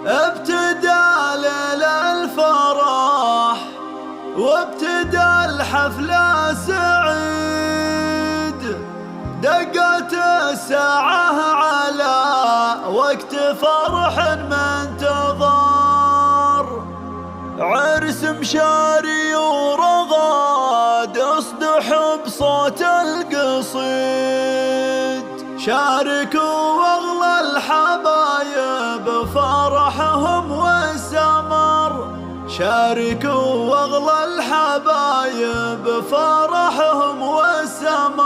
ابتدى ليل الفرح وابتدى الحفلة سعيد، دقت الساعة على وقت فرح منتظر، عرس مشاري ورغد اصدح بصوت القصيد، شاركوا اغلى الحبايب فرحهم والسمر، شاركوا اغلى الحبايب فرحهم والسمر.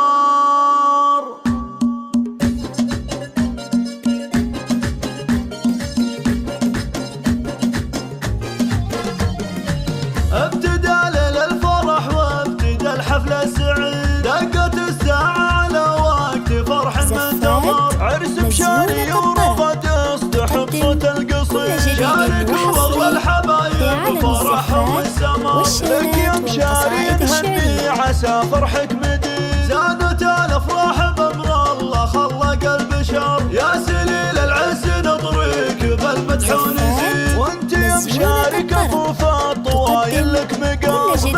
ابتدى ليل الفرح وابتدى الحفلة سعيد، دقت الساعة على وقت فرح منتظر، عرس مشاري ورغد اصدح بصوت القصيد، شاركوا اغلى الحبايب فرحهم والسمر، لك يا مشاري نهني عسى فرحك مديد، زانت الافراح بامر الله خلق البشر، يا سليل العز نطريك بالمدح ونزيد، وانت يا مشاري كفوف الطوايل لك مقام، محزم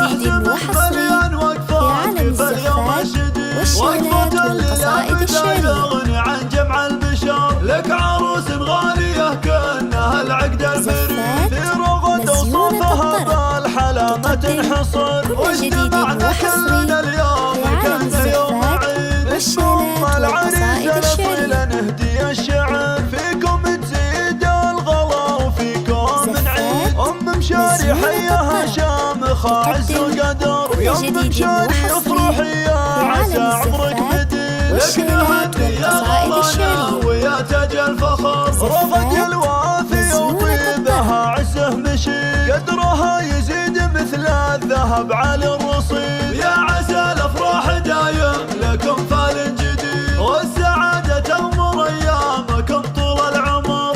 مليان وقفاتك فاليوم الشديد، وقفة اللي لا يغني عن جمع البشر، لك عروس غالية كأنها العقد الفريد، في رغد وصوفها بالحلا ما تنحصر، واجتمعنا كلنا اليوم كأنه يوم عيد، اسمهم العريس الاصيل نهدي الشعر، فيكم تزيد الغلا وفيكم نعيد، مشاري حياها شامخة عز وقدر، يا مشاري افرحي يا عسى عمرك مديد، لك نهني يا غلانا ويا تاج الفخر، رغد الوافي وطيبها عزه مشي، قدرها يزيد مثل الذهب على الرصيد، يا عسى الافراح دايم لكم فال جديد، والسعادة تغمر ايامكم طول العمر.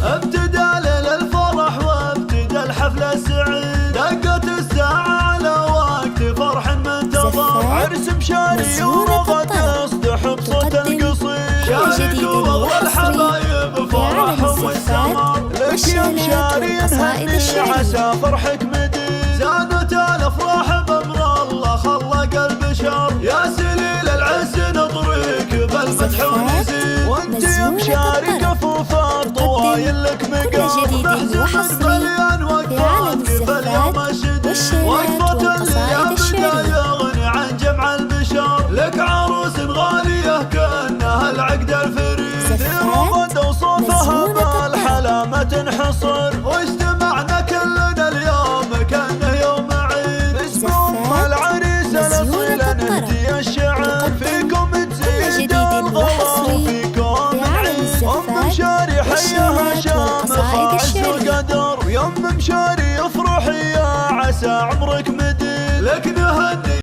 ابتدى ليل الفرح وابتدى الحفلة سعيد، دقت الساعة على وقت فرح منتظر، عرس مشاري ورغد اصدح بصوت القصيد، شاركوا اغلى الحبايب فرحهم والسمر، لك يا مشاري نهني عسى فرحك مديد، زانت الافراح بامر الله خلق البشر، يا سليل العز نطريك بالمدح ونزيد، وانت يا مشاري كفوف الطوايل لك مقام، محزن مليان وقفاتك فاليوم الشديد، وقفة اللي لا يغني عن جمع البشر، لك عروس غالية كأنها العقد الفريد، في رغد وصوفها بالحلا ما تنحصر، واجتمعنا كلنا اليوم كأنه يوم عيد، اسمهم العريس الاصيل نهدي الشعر، فيكم تزيد الغلا وفيكم نعيد، مشاري حياها شامخة عز وقدر، يا مشاري افرحي يا عسى عمرك مديد، لك نهني